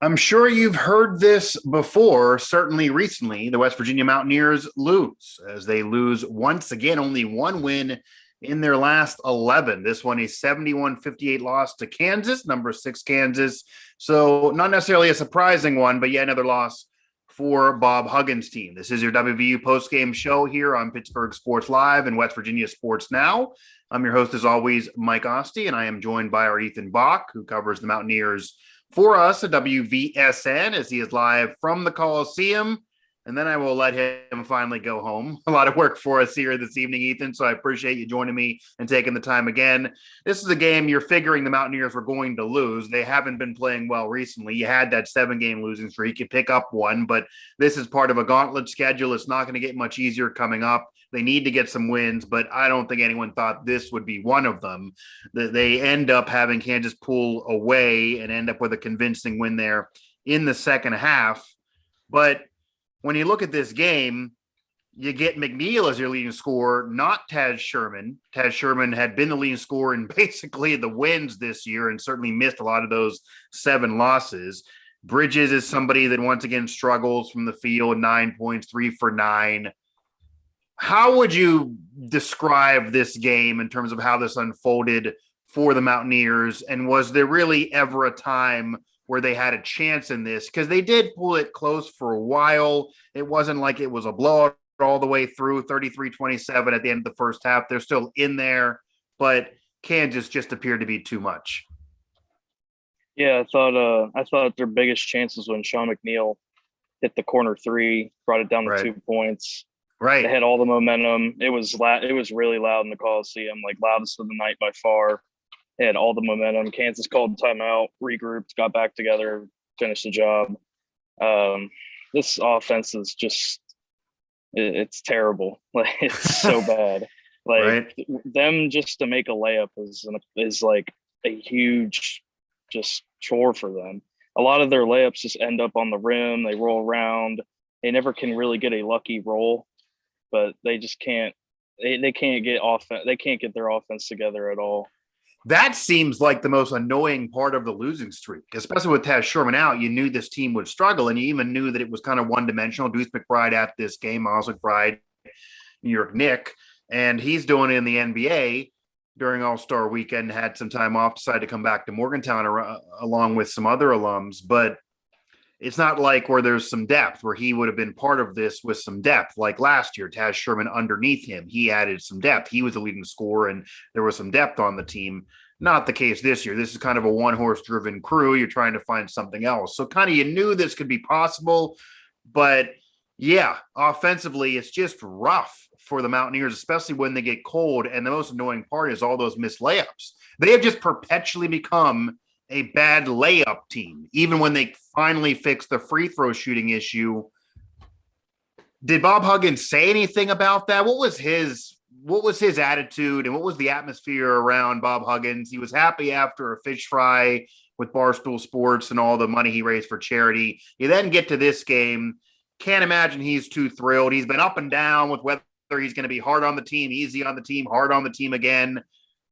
I'm sure you've heard this before, certainly recently. The West Virginia Mountaineers lose as they lose once again, only one win in their last 11. This one, a 71-58 loss to Kansas, number six Kansas. So, not necessarily a surprising one, but yet another loss for Bob Huggins' team. This is your WVU postgame show here on Pittsburgh Sports Live and West Virginia Sports Now. I'm your host, as always, Mike Asti, and I am joined by our Ethan Bock, who covers the Mountaineers for us at WVSN as he is live from the Coliseum. And then I will let him finally go home. A lot of work for us here this evening, Ethan. So I appreciate you joining me and taking the time again. This is a game you're figuring the Mountaineers were going to lose. They haven't been playing well recently. You had that 7-game losing streak. You pick up one, but this is part of a gauntlet schedule. It's not going to get much easier coming up. They need to get some wins, but I don't think anyone thought this would be one of them. They end up having Kansas pull away and end up with a convincing win there in the second half. But when you look at this game, you get McNeil as your leading scorer, not Taz Sherman. Taz Sherman had been the leading scorer in basically the wins this year and certainly missed a lot of those 7 losses. Bridges is somebody that once again struggles from the field, 9 points, 3 for 9. How would you describe this game in terms of how this unfolded for the Mountaineers? And was there really ever a time where they had a chance in this? Because they did pull it close for a while. It wasn't like it was a blowout all the way through, 33-27 at the end of the first half. They're still in there, but Kansas just appeared to be too much. Yeah, I thought their biggest chances when Sean McNeil hit the corner three, brought it down to 2 points. Right. They had all the momentum. It was really loud in the Coliseum, like loudest of the night by far. They had all the momentum. Kansas called timeout, regrouped, got back together, finished the job. This offense is just it's terrible. Like, it's so bad. Like them just to make a layup is like a huge just chore for them. A lot of their layups just end up on the rim. They roll around. They never can really get a lucky roll, but they just can't. They can't get offense. They can't get their offense together at all. That seems like the most annoying part of the losing streak, especially with Taz Sherman out. You knew this team would struggle, and you even knew that it was kind of one-dimensional. Deuce McBride at this game, Miles McBride, New York Nick, and he's doing it in the NBA during All-Star Weekend, had some time off, decided to come back to Morgantown along with some other alums, but it's not like where there's some depth, where he would have been part of this with some depth. Like last year, Taz Sherman underneath him, he added some depth. He was the leading scorer, and there was some depth on the team. Not the case this year. This is kind of a one-horse driven crew. You're trying to find something else. So kind of you knew this could be possible, but yeah, offensively, it's just rough for the Mountaineers, especially when they get cold. And the most annoying part is all those missed layups. They have just perpetually become a bad layup team, even when they finally fixed the free throw shooting issue. Did Bob Huggins say anything about that? What was his attitude and what was the atmosphere around Bob Huggins? He was happy after a fish fry with Barstool Sports and all the money he raised for charity. You then get to this game. Can't imagine he's too thrilled. He's been up and down with whether he's going to be hard on the team, easy on the team, hard on the team again.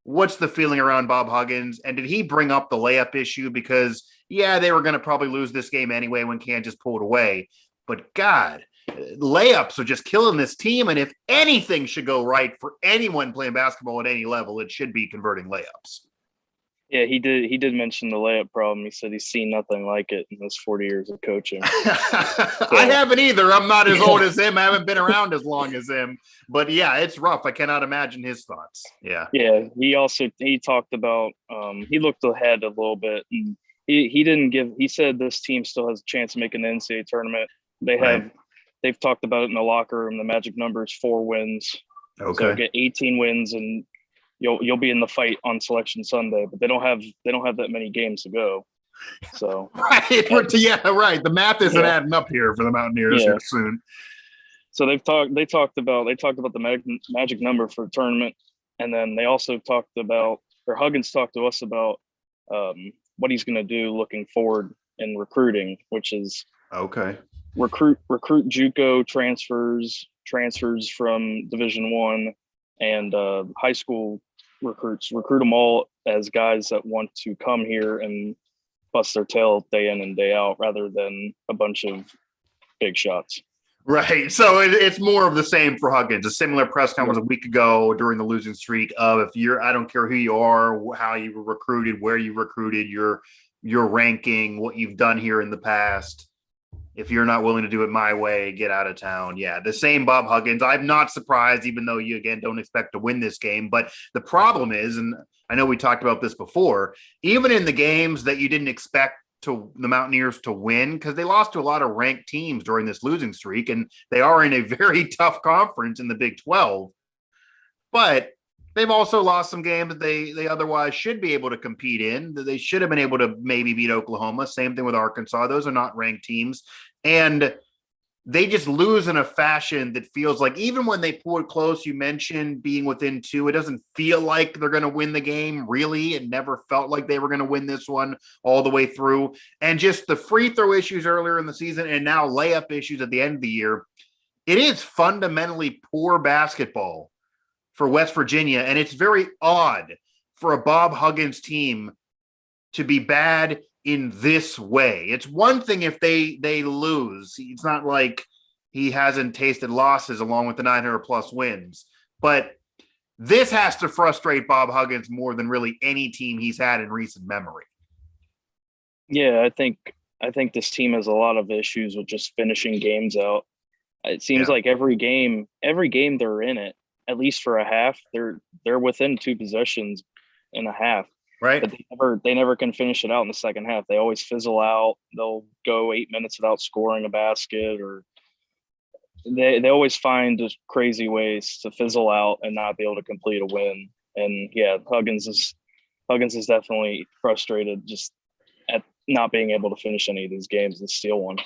What's the feeling around Bob Huggins? And did he bring up the layup issue? Because, yeah, they were going to probably lose this game anyway when Kansas pulled away. But, God, layups are just killing this team. And if anything should go right for anyone playing basketball at any level, it should be converting layups. Yeah, he did mention the layup problem. He said he's seen nothing like it in his 40 years of coaching. I haven't either. I'm not as old as him. I haven't been around as long as him. But yeah, it's rough. I cannot imagine his thoughts. Yeah. Yeah. He talked about he looked ahead a little bit, and he said this team still has a chance of making the NCAA tournament. They've talked about it in the locker room. The magic number is 4 wins. Okay. So get 18 wins and you'll be in the fight on Selection Sunday, but they don't have that many games to go. So right. The math isn't adding up here for the Mountaineers here soon. So they talked about the magic number for the tournament, and then they also talked about, or Huggins talked to us about what he's going to do looking forward in recruiting, which is recruit JUCO transfers from Division I, and high school recruit them all as guys that want to come here and bust their tail day in and day out rather than a bunch of big shots. Right. So it's more of the same for Huggins. A similar press conference a week ago during the losing streak of I don't care who you are, how you were recruited, where you recruited, your ranking, what you've done here in the past. If you're not willing to do it my way, get out of town. Yeah, the same Bob Huggins. I'm not surprised, even though you, again, don't expect to win this game. But the problem is, and I know we talked about this before, even in the games that you didn't expect to the Mountaineers to win, because they lost to a lot of ranked teams during this losing streak, and they are in a very tough conference in the Big 12. But they've also lost some games that they otherwise should be able to compete in. They should have been able to maybe beat Oklahoma. Same thing with Arkansas. Those are not ranked teams. And they just lose in a fashion that feels like, even when they pull it close, you mentioned being within 2, it doesn't feel like they're going to win the game, really. It never felt like they were going to win this one all the way through. And just the free throw issues earlier in the season and now layup issues at the end of the year, it is fundamentally poor basketball for West Virginia. And it's very odd for a Bob Huggins team to be bad in this way. It's one thing if they lose. It's not like he hasn't tasted losses along with the 900 plus wins. But this has to frustrate Bob Huggins more than really any team he's had in recent memory. Yeah, I think this team has a lot of issues with just finishing games out. It seems like every game they're in it, at least for a half, they're within 2 possessions in a half. Right. But they never can finish it out in the second half. They always fizzle out. They'll go 8 minutes without scoring a basket, or they always find just crazy ways to fizzle out and not be able to complete a win. And yeah, Huggins is definitely frustrated just at not being able to finish any of these games and steal one.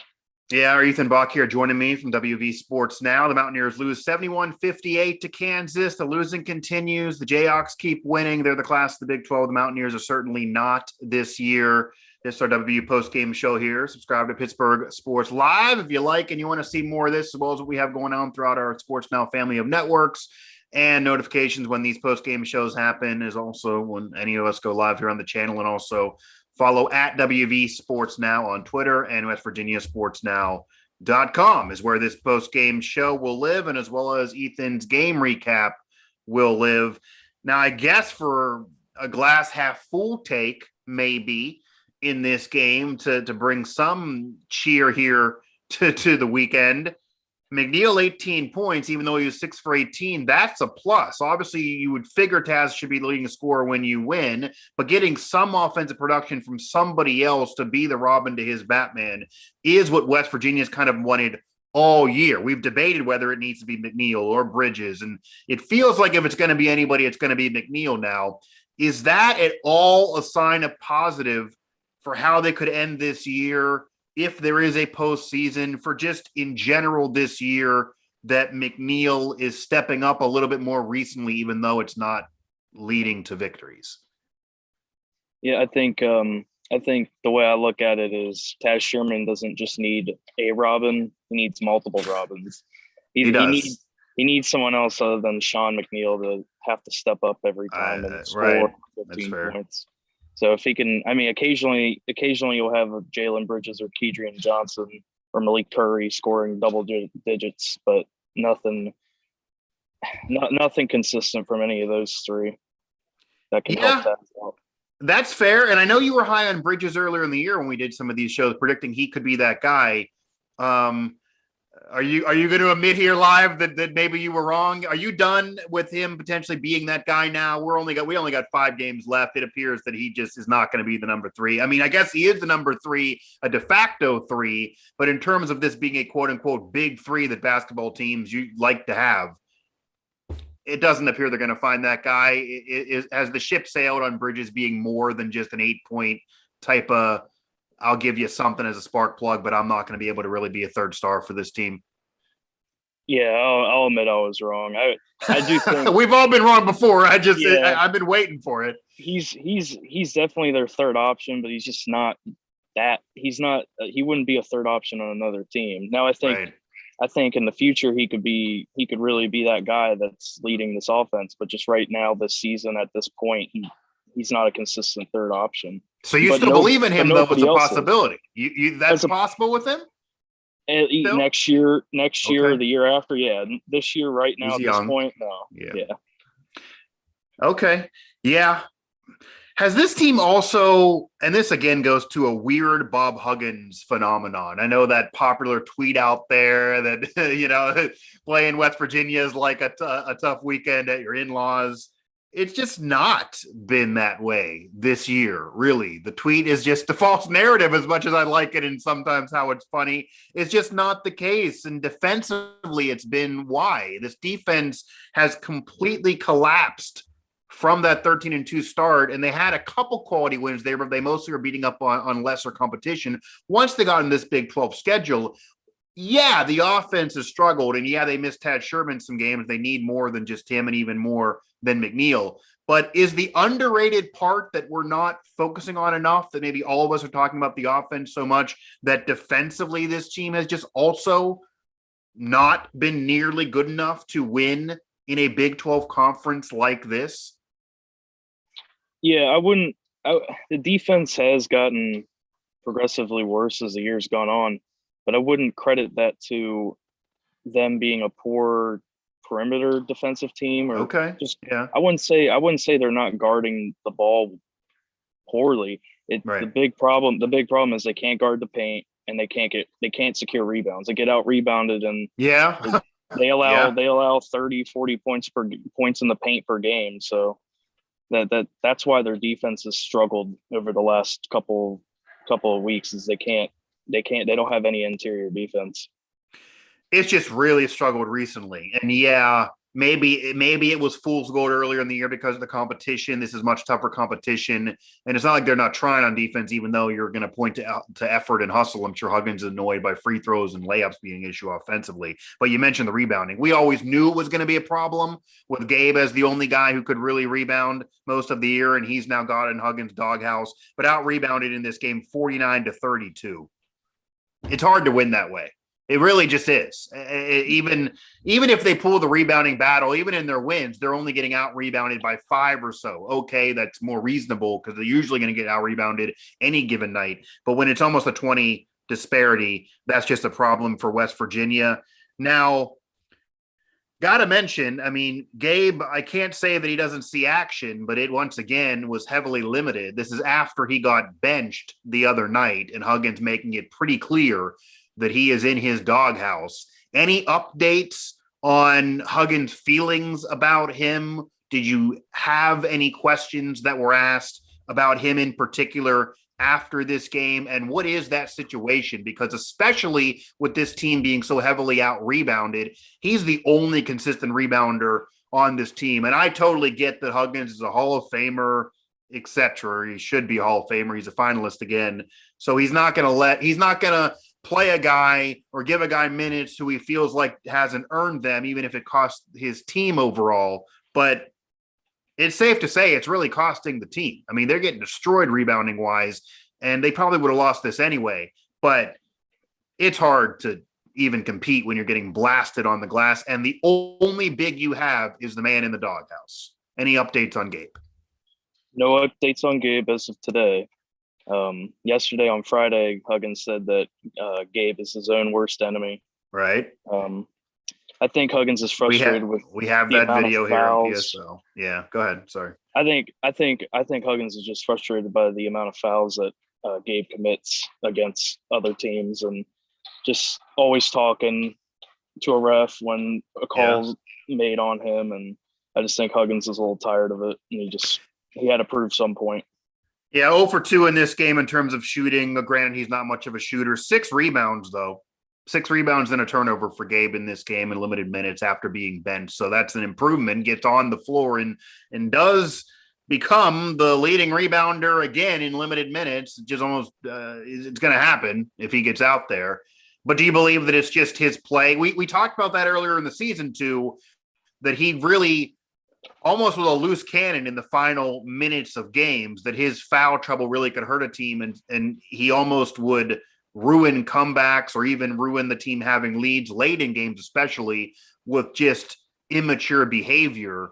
Yeah, our Ethan Bock here joining me from WV Sports Now. The Mountaineers lose 71-58 to Kansas. The losing continues. The Jayhawks keep winning. They're the class of the Big 12. The Mountaineers are certainly not this year. This is our WVU post-game show here. Subscribe to Pittsburgh Sports Live if you like and you want to see more of this, as well as what we have going on throughout our Sports Now family of networks. And notifications when these post-game shows happen is also when any of us go live here on the channel, and also follow at WV Sports Now on Twitter, and WestVirginiaSportsNow.com is where this post-game show will live, and as well as Ethan's game recap will live. Now, I guess for a glass half full take, maybe, in this game to bring some cheer here to the weekend, McNeil 18 points, even though he was 6 for 18, that's a plus. Obviously, you would figure Taz should be the leading scorer when you win, but getting some offensive production from somebody else to be the Robin to his Batman is what West Virginia's kind of wanted all year. We've debated whether it needs to be McNeil or Bridges, and it feels like if it's going to be anybody, it's going to be McNeil now. Is that at all a sign of positive for how they could end this year, if there is a postseason, for just in general this year, that McNeil is stepping up a little bit more recently, even though it's not leading to victories? Yeah, I think the way I look at it is Taz Sherman doesn't just need a Robin; he needs multiple Robins. He does. He needs someone else other than Sean McNeil to have to step up every time and score 15 points. So if he can, I mean, occasionally you'll have Jalen Bridges or Kedrian Johnson or Malik Curry scoring double digits, but nothing consistent from any of those three that can help that out. That's fair. And I know you were high on Bridges earlier in the year when we did some of these shows, predicting he could be that guy. Are you going to admit here live that maybe you were wrong? Are you done with him potentially being that guy now? We only got 5 games left. It appears that he just is not going to be the number 3. I mean, I guess he is the number 3, a de facto 3, but in terms of this being a quote unquote big 3 that basketball teams you like to have, it doesn't appear they're going to find that guy. Has the ship sailed on Bridges being more than just an 8-point type of, I'll give you something as a spark plug, but I'm not going to be able to really be a third star for this team? Yeah, I'll admit I was wrong. I do think we've all been wrong before. I've been waiting for it. He's definitely their third option, but he's just not that. He wouldn't be a third option on another team. Now I think in the future he could really be that guy that's leading this offense, but just right now this season at this point he's not a consistent third option. So you still believe in him, though, as a possibility. That's a, possible with him? Next year, Okay. the year after, yeah. This year, right now, He's at young. this point, no. Yeah. Okay. Yeah. Has this team also, and this again goes to a weird Bob Huggins phenomenon. I know that popular tweet out there that, playing West Virginia is like a tough weekend at your in-laws. It's just not been that way this year, really. The tweet is just a false narrative as much as I like it and sometimes how it's funny. It's just not the case. And defensively, it's been why. This defense has completely collapsed from that 13-2 start, and they had a couple quality wins there, but they mostly were beating up on lesser competition. Once they got in this Big 12 schedule, yeah, the offense has struggled, and yeah, they missed Tad Sherman some games. They need more than just him and even more than McNeil. But is the underrated part that we're not focusing on enough, that maybe all of us are talking about the offense so much, that defensively this team has just also not been nearly good enough to win in a Big 12 conference like this? Yeah, the defense has gotten progressively worse as the year's gone on, but I wouldn't credit that to them being a poor perimeter defensive team or I wouldn't say they're not guarding the ball poorly. Right. The big problem is they can't guard the paint and they can't secure rebounds. They get out rebounded and they allow 30, 40 points in the paint per game. So that's why their defense has struggled over the last couple of weeks, is they don't have any interior defense. It's just really struggled recently. And yeah, maybe it was fool's gold earlier in the year because of the competition. This is much tougher competition. And it's not like they're not trying on defense, even though you're going to point to effort and hustle. I'm sure Huggins is annoyed by free throws and layups being an issue offensively. But you mentioned the rebounding. We always knew it was going to be a problem with Gabe as the only guy who could really rebound most of the year. And he's now got in Huggins' doghouse, but out rebounded in this game 49-32. It's hard to win that way. It really just is. Even if they pull the rebounding battle, even in their wins, they're only getting out rebounded by 5 or so. Okay, that's more reasonable because they're usually going to get out rebounded any given night. But when it's almost a 20 disparity, that's just a problem for West Virginia. Now, got to mention, I mean, Gabe, I can't say that he doesn't see action, but it once again was heavily limited. This is after he got benched the other night and Huggins making it pretty clear that he is in his doghouse. Any updates on Huggins' feelings about him? Did you have any questions that were asked about him in particular after this game? And what is that situation? Because especially with this team being so heavily out-rebounded, he's the only consistent rebounder on this team. And I totally get that Huggins is a Hall of Famer, etc. He should be a Hall of Famer. He's a finalist again. So he's not going to play a guy or give a guy minutes who he feels like hasn't earned them, even if it costs his team overall. But it's safe to say it's really costing the team. I mean, they're getting destroyed rebounding wise, and they probably would have lost this anyway. But it's hard to even compete when you're getting blasted on the glass. And the only big you have is the man in the doghouse. Any updates on Gabe? No updates on Gabe as of today. Yesterday on Friday, Huggins said that Gabe is his own worst enemy. Right. I think Huggins is frustrated we have that video here on PSO. Yeah, go ahead. Sorry. I think Huggins is just frustrated by the amount of fouls that Gabe commits against other teams and just always talking to a ref when a call's made on him. And I just think Huggins is a little tired of it, and he had to prove some point. Yeah, 0 for 2 in this game in terms of shooting. Granted, he's not much of a shooter. 6 rebounds, though. 6 rebounds and a turnover for Gabe in this game in limited minutes after being benched. So that's an improvement. Gets on the floor and does become the leading rebounder again in limited minutes. Just almost it's going to happen if he gets out there. But do you believe that it's just his play? We talked about that earlier in the season, too, that he really almost was a loose cannon in the final minutes of games, that his foul trouble really could hurt a team, and he almost would ruin comebacks or even ruin the team having leads late in games, especially with just immature behavior.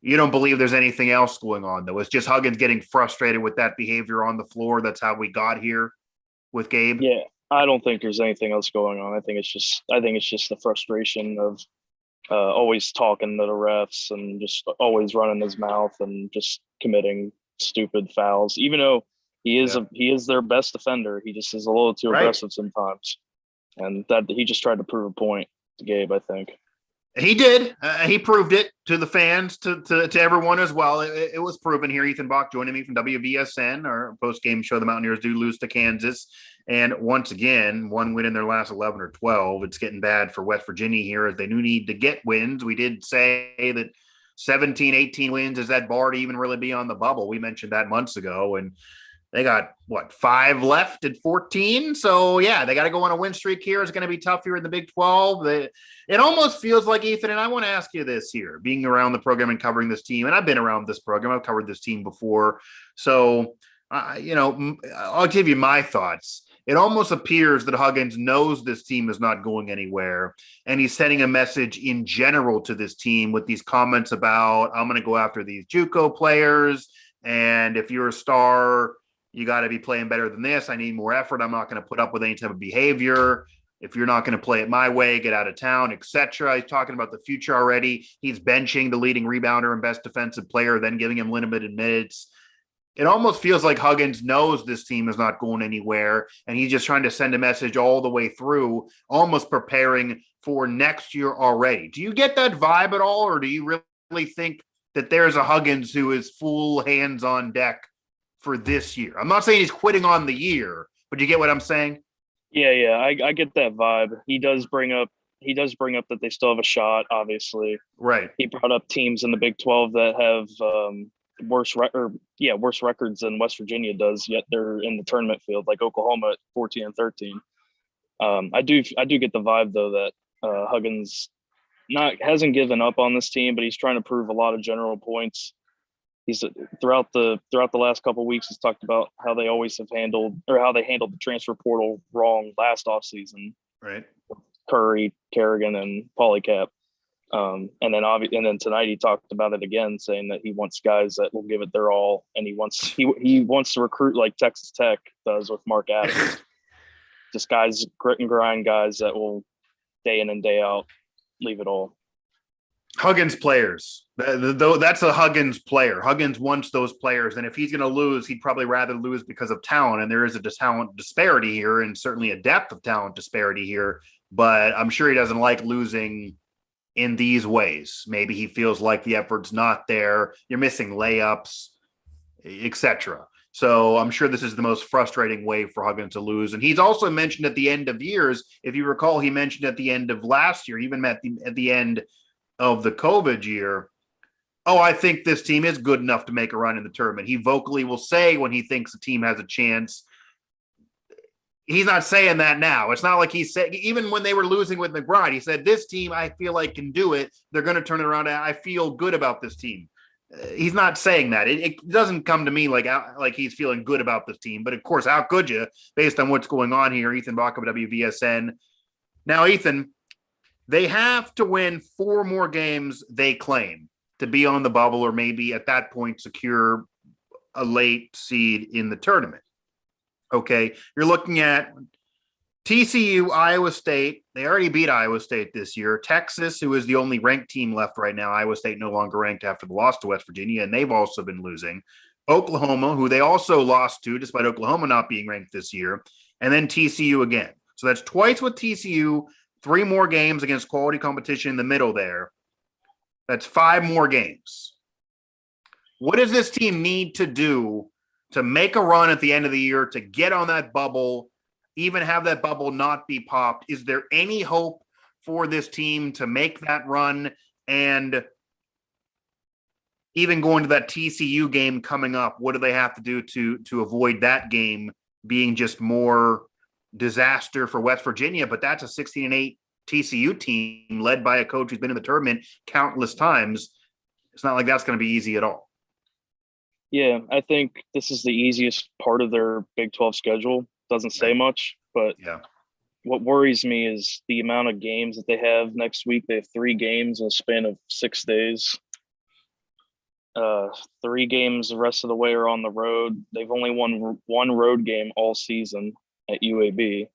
You don't believe there's anything else going on, though. It's just Huggins getting frustrated with that behavior on the floor. That's how we got here with Gabe. Yeah, I don't think there's anything else going on. I think it's just the frustration of always talking to the refs and just always running his mouth and just committing stupid fouls. Even though he is their best defender, he just is a little too aggressive sometimes, and that he just tried to prove a point to Gabe, I think. He did. He proved it to the fans, to everyone as well. It was proven here. Ethan Bock joining me from WVSN, our post-game show. The Mountaineers do lose to Kansas. And once again, one win in their last 11 or 12. It's getting bad for West Virginia here as they do need to get wins. We did say that 17, 18 wins is that bar to even really be on the bubble. We mentioned that months ago. And they got, 5 left at 14? So, yeah, they got to go on a win streak here. It's going to be tough here in the Big 12. It almost feels like, Ethan, and I want to ask you this here, being around the program and covering this team, and I've been around this program. I've covered this team before. So, I'll give you my thoughts. It almost appears that Huggins knows this team is not going anywhere, and he's sending a message in general to this team with these comments about, I'm going to go after these JUCO players, and if you're a star – you got to be playing better than this. I need more effort. I'm not going to put up with any type of behavior. If you're not going to play it my way, get out of town, etc. He's talking about the future already. He's benching the leading rebounder and best defensive player, then giving him limited minutes. It almost feels like Huggins knows this team is not going anywhere, and he's just trying to send a message all the way through, almost preparing for next year already. Do you get that vibe at all, or do you really think that there's a Huggins who is full hands on deck for this year? I'm not saying he's quitting on the year, but you get what I'm saying? Yeah, I get that vibe. He does bring up that they still have a shot, obviously. Right. He brought up teams in the Big 12 that have worse records than West Virginia does, yet they're in the tournament field, like Oklahoma at 14-13. I do get the vibe though that Huggins hasn't given up on this team, but he's trying to prove a lot of general points. He's throughout the last couple of weeks, he's talked about how they handled the transfer portal wrong last offseason. Right. Curry, Kerrigan, and Polycap. And then tonight he talked about it again, saying that he wants guys that will give it their all, and he wants to recruit like Texas Tech does with Mark Adams. Just guys, grit and grind guys that will day in and day out leave it all. Huggins players. That's a Huggins player. Huggins wants those players. And if he's going to lose, he'd probably rather lose because of talent. And there is a talent disparity here, and certainly a depth of talent disparity here. But I'm sure he doesn't like losing in these ways. Maybe he feels like the effort's not there. You're missing layups, etc. So I'm sure this is the most frustrating way for Huggins to lose. And he's also mentioned at the end of years, if you recall, he mentioned at the end of last year, even at the end of the COVID year, I think this team is good enough to make a run in the tournament. He vocally will say when he thinks the team has a chance. He's not saying that now. It's not like he said, even when they were losing with McBride, he said, this team, I feel like can do it. They're going to turn it around. I feel good about this team. He's not saying that. It doesn't come to me like he's feeling good about this team. But of course, how could you, based on what's going on here? Ethan Bock of WVSN. Now, Ethan, they have to win 4 more games, they claim, to be on the bubble or maybe at that point secure a late seed in the tournament. Okay, you're looking at TCU, Iowa State. They already beat Iowa State this year. Texas, who is the only ranked team left right now. Iowa State no longer ranked after the loss to West Virginia, and they've also been losing. Oklahoma, who they also lost to, despite Oklahoma not being ranked this year. And then TCU again. So that's twice with TCU, 3 more games against quality competition in the middle there. That's 5 more games. What does this team need to do to make a run at the end of the year, to get on that bubble, even have that bubble not be popped? Is there any hope for this team to make that run and even going to that TCU game coming up? What do they have to do to avoid that game being just more disaster for West Virginia? But that's a 16-8 TCU team led by a coach who's been in the tournament countless times. It's not like that's going to be easy at all. Yeah, I think this is the easiest part of their Big 12 schedule. Doesn't say much, but yeah. What worries me is the amount of games that they have next week. They have 3 games in a span of 6 days. 3 games the rest of the way are on the road. They've only won one road game all season at UAB.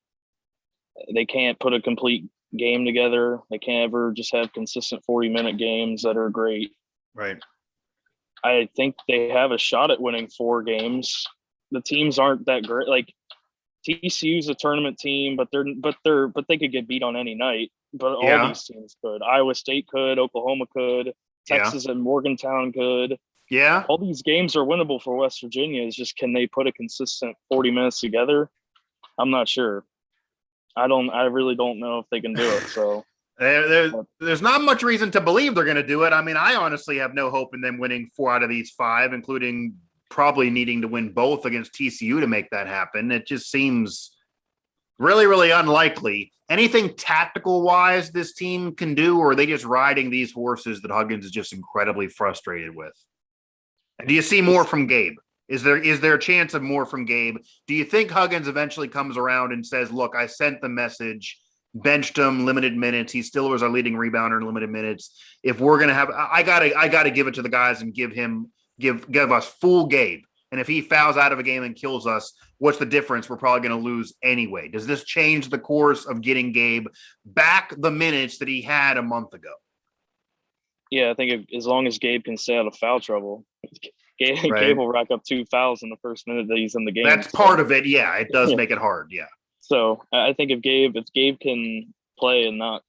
They can't put a complete game together. They can't ever just have consistent 40-minute games that are great. Right. I think they have a shot at winning 4 games. The teams aren't that great. Like TCU's a tournament team, but they could get beat on any night. But all these teams could. Iowa State could. Oklahoma could. Texas and Morgantown could. Yeah. All these games are winnable for West Virginia. It's just, can they put a consistent 40 minutes together? I'm not sure. I really don't know if they can do it. So there's not much reason to believe they're going to do it. I mean, I honestly have no hope in them winning 4 out of these 5, including probably needing to win both against TCU to make that happen. It just seems really, really unlikely. Anything tactical wise this team can do, or are they just riding these horses that Huggins is just incredibly frustrated with? And do you see more from Gabe? Is there a chance of more from Gabe? Do you think Huggins eventually comes around and says, look, I sent the message, benched him, limited minutes. He still was our leading rebounder in limited minutes. If we're going to have, I gotta give it to the guys and give us full Gabe. And if he fouls out of a game and kills us, what's the difference? We're probably going to lose anyway. Does this change the course of getting Gabe back the minutes that he had a month ago? Yeah, I think as long as Gabe can stay out of foul trouble, Gabe will rack up 2 fouls in the first minute that he's in the game. That's part of it. Yeah, it does make it hard. Yeah. So I think if Gabe can play and not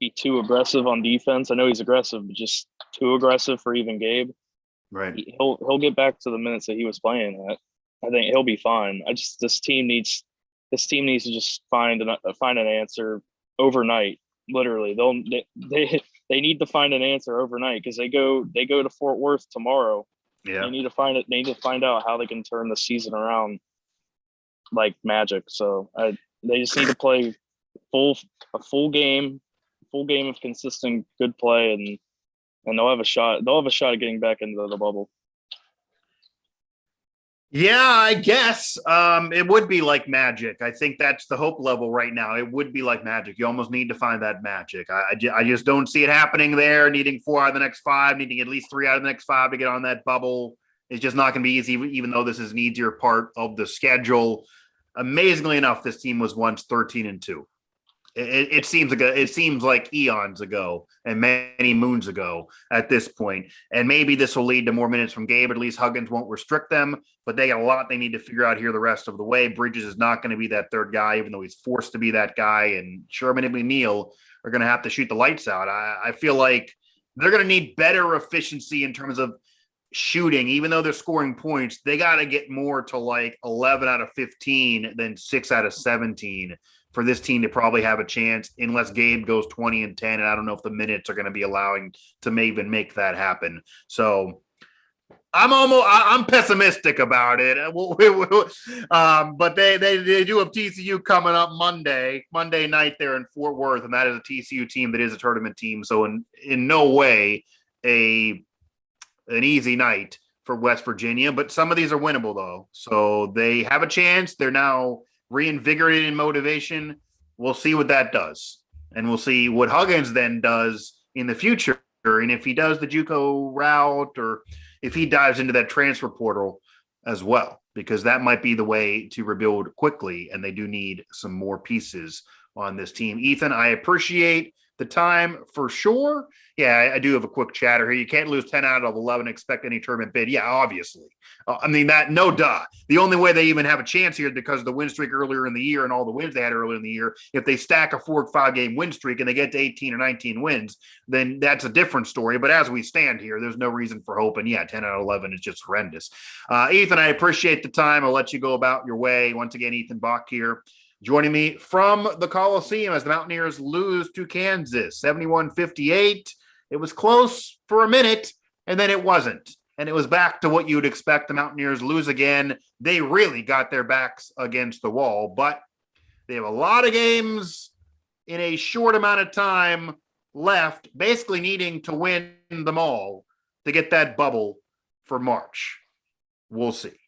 be too aggressive on defense, I know he's aggressive, but just too aggressive for even Gabe. Right. He'll get back to the minutes that he was playing at. I think he'll be fine. This team needs to just find an answer overnight. Literally, they need to find an answer overnight, because they go to Fort Worth tomorrow. Yeah. They need to find out how they can turn the season around like magic. So they just need to play a full game of consistent good play, and they'll have a shot. They'll have a shot at getting back into the bubble. Yeah, I guess it would be like magic. I think that's the hope level right now. It would be like magic. You almost need to find that magic. I just don't see it happening there. Needing 4 out of the next 5, needing at least 3 out of the next 5 to get on that bubble is just not going to be easy, even though this is an easier part of the schedule. Amazingly enough, this team was once 13-2. It seems like eons ago and many moons ago at this point. And maybe this will lead to more minutes from Gabe. At least Huggins won't restrict them, but they got a lot they need to figure out here the rest of the way. Bridges is not going to be that third guy, even though he's forced to be that guy. And Sherman and McNeil are going to have to shoot the lights out. I feel like they're going to need better efficiency in terms of shooting. Even though they're scoring points, they got to get more to like 11 out of 15 than 6 out of 17 for this team to probably have a chance, unless Gabe goes 20 and 10. And I don't know if the minutes are going to be allowing to even make that happen. So I'm pessimistic about it. But they do have TCU coming up Monday night there in Fort Worth. And that is a TCU team that is a tournament team. So in no way an easy night for West Virginia, but some of these are winnable though. So they have a chance. They're now reinvigorated in motivation. We'll see what that does. And we'll see what Huggins then does in the future. And if he does the JUCO route, or if he dives into that transfer portal as well, because that might be the way to rebuild quickly. And they do need some more pieces on this team. Ethan, I appreciate the time for sure. Yeah, I do have a quick chatter here. You can't lose 10 out of 11 and expect any tournament bid. Yeah, obviously. I mean, that no duh. The only way they even have a chance here is because of the win streak earlier in the year and all the wins they had earlier in the year. If they stack a 4 or 5 game win streak and they get to 18 or 19 wins, then that's a different story. But as we stand here, there's no reason for hope. And yeah, 10 out of 11 is just horrendous. Ethan, I appreciate the time. I'll let you go about your way. Once again, Ethan Bock here, joining me from the Coliseum as the Mountaineers lose to Kansas, 71-58. It was close for a minute, and then it wasn't. And it was back to what you'd expect. The Mountaineers lose again. They really got their backs against the wall, but they have a lot of games in a short amount of time left, basically needing to win them all to get that bubble for March. We'll see.